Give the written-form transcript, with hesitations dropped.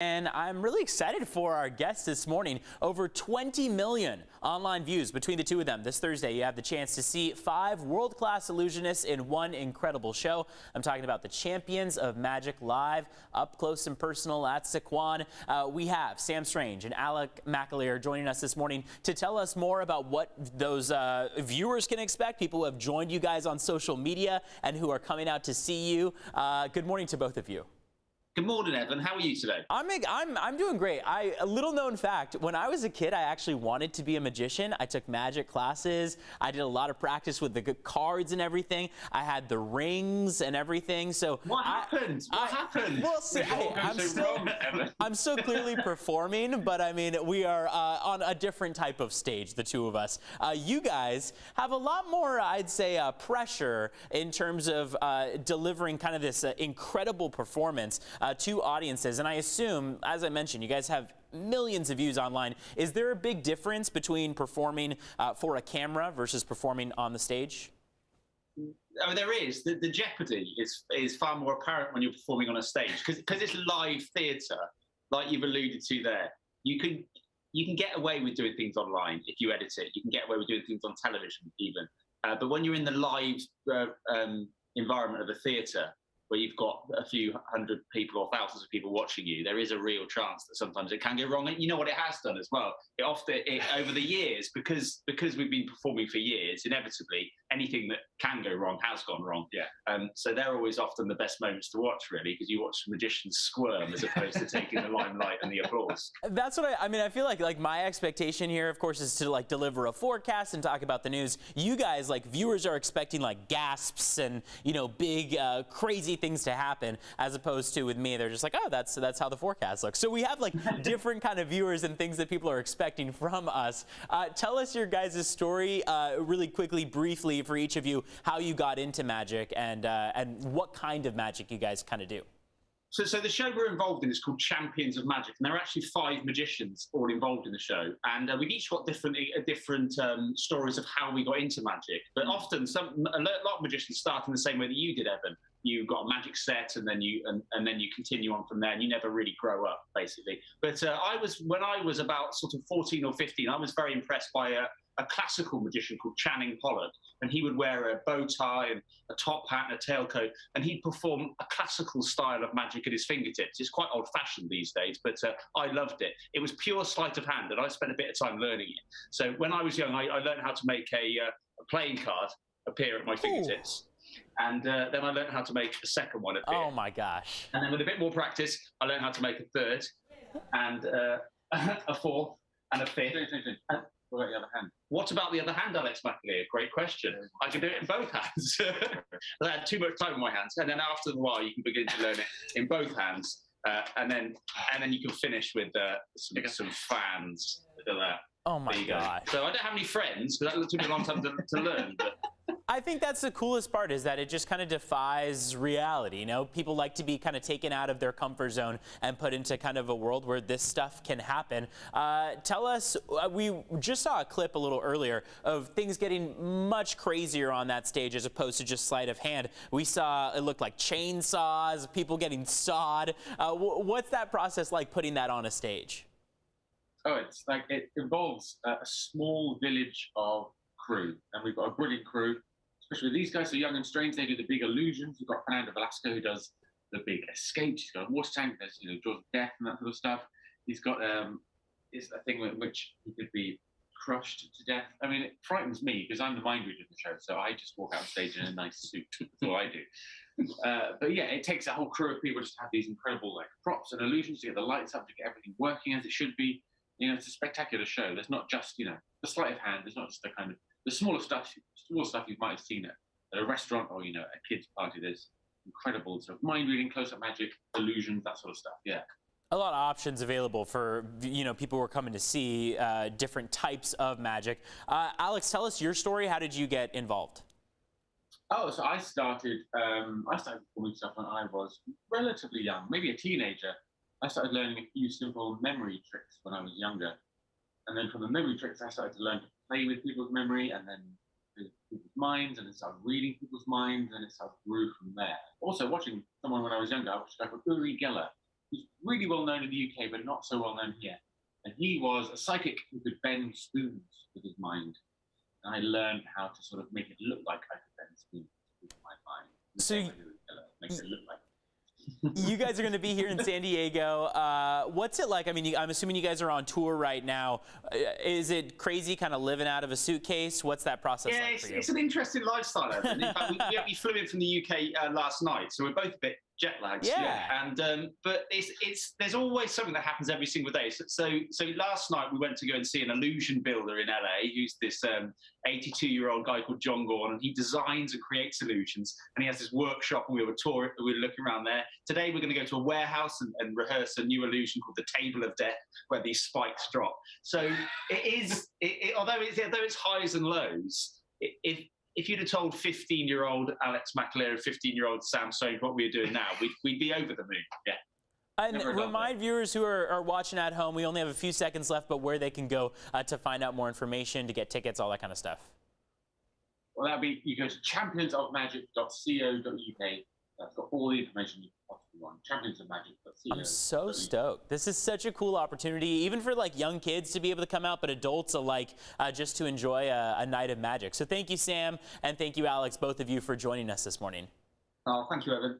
And I'm really excited for our guests this morning. Over 20 million online views between the two of them. This Thursday, you have the chance to see 5 world-class illusionists in one incredible show. I'm talking about the Champions of Magic live, up close and personal at Sycuan. We have Sam Strange and Alec McAleer joining us this morning to tell us more about what those viewers can expect, people who have joined you guys on social media and who are coming out to see you. Good morning to both of you. Good morning, Evan. How are you today? I'm doing great. A little known fact, when I was a kid, I actually wanted to be a magician. I took magic classes. I did a lot of practice with the cards and everything. I had the rings and everything. So what happened? What happened? Well, see, I'm still clearly performing, but I mean, we are on a different type of stage, the two of us. You guys have a lot more, I'd say, pressure in terms of delivering kind of this incredible performance to audiences. And I assume, as I mentioned, you guys have millions of views online. Is there a big difference between performing for a camera versus performing on the stage? Oh, there is. The jeopardy is far more apparent when you're performing on a stage because it's live theatre, like you've alluded to there. You can get away with doing things online if you edit it. You can get away with doing things on television even. But when you're in the live environment of a theatre, where you've got a few hundred people or thousands of people watching you, there is a real chance that sometimes it can go wrong. And you know what it has done as well? Over the years, because we've been performing for years, inevitably, anything that can go wrong has gone wrong. Yeah. So they're always often the best moments to watch, really, because you watch magicians squirm as opposed to taking the limelight and the applause. That's what I mean. I feel like my expectation here, of course, is to like deliver a forecast and talk about the news. You guys, like viewers, are expecting like gasps and big crazy things to happen, as opposed to with me, they're just like, oh, that's how the forecast looks. So we have like different kind of viewers and things that people are expecting from us. Tell us your guys' story really quickly, briefly, for each of you, how you got into magic and what kind of magic you guys kind of do. So the show we're involved in is called Champions of Magic, and there are actually 5 magicians all involved in the show, and we've each got different stories of how we got into magic. But often, a lot of magicians start in the same way that you did, Evan. You've got a magic set, and then you continue on from there, and you never really grow up, basically. But when I was about sort of 14 or 15, I was very impressed by a classical magician called Channing Pollock, and he would wear a bow tie and a top hat and a tailcoat, and he'd perform a classical style of magic at his fingertips. It's quite old-fashioned these days, but I loved it. It was pure sleight of hand, and I spent a bit of time learning it. So when I was young, I learned how to make a playing card appear at my fingertips. And then I learned how to make a second one appear. Oh my gosh. And then with a bit more practice, I learned how to make a third, and a fourth, and a fifth. What about the other hand? What about the other hand, Alex McAleer? Great question. I can do it in both hands. I had too much time in my hands. And then after a while, you can begin to learn it in both hands. And then you can finish with some fans. Oh my gosh. So I don't have any friends, because that took me a long time to learn. But I think that's the coolest part, is that it just kind of defies reality. People like to be kind of taken out of their comfort zone and put into kind of a world where this stuff can happen. Tell us, we just saw a clip a little earlier of things getting much crazier on that stage as opposed to just sleight of hand. We saw it looked like chainsaws, people getting sawed. What's that process like, putting that on a stage? Oh, it's like it involves a small village of crew, and we've got a brilliant crew. Especially these guys are young and strange. They do the big illusions. We've got Fernando Velasco, who does the big escapes. He's got a water tank. There's Jaws of Death and that sort of stuff. He's got it's a thing in which he could be crushed to death. I mean, it frightens me because I'm the mind reader of the show, so I just walk out on stage in a nice suit. That's all I do. But yeah, it takes a whole crew of people just to have these incredible props and illusions, to get the lights up, to get everything working as it should be. It's a spectacular show. There's not just the sleight of hand. There's not just the kind of the small stuff you might have seen at a restaurant or a kid's party. There's incredible sort of mind reading, close-up magic, illusions, that sort of stuff. Yeah. A lot of options available for people who are coming to see different types of magic. Alex, tell us your story. How did you get involved? Oh, so I started performing stuff when I was relatively young, maybe a teenager. I started learning a few simple memory tricks when I was younger. And then from the memory tricks, I started to learn to play with people's memory and then with people's minds, and then started reading people's minds, and it sort of grew from there. Also, watching someone when I was younger, I watched a guy called Uri Geller, who's really well known in the UK, but not so well known here. And he was a psychic who could bend spoons with his mind. And I learned how to sort of make it look like I could bend spoons with my mind. So make it look like. you guys are going to be here in San Diego. What's it like? I mean, I'm assuming you guys are on tour right now. Is it crazy kind of living out of a suitcase? What's that process like for you? It's an interesting lifestyle, Evan. In fact, we flew in from the UK last night, so we're both a bit jet lagged. Yeah. And but there's always something that happens every single day. So last night we went to go and see an illusion builder in LA, who's this 82-year-old guy called John Gordon, and he designs and creates illusions. And he has this workshop, and we were looking around there. Today we're going to go to a warehouse and rehearse a new illusion called the Table of Death, where these spikes drop. So although it's highs and lows, if you'd have told 15-year-old Alex McAleer and 15-year-old Sam Soames what we were doing now, we'd be over the moon. Yeah. And remind viewers who are watching at home, we only have a few seconds left, but where they can go to find out more information, to get tickets, all that kind of stuff. Well, you go to championsofmagic.co.uk. That's got all the information you possibly want. Championsofmagic.co.uk. I'm so stoked. This is such a cool opportunity, even for like young kids to be able to come out, but adults alike, just to enjoy a night of magic. So thank you, Sam, and thank you, Alex, both of you, for joining us this morning. Oh, thank you, Evan.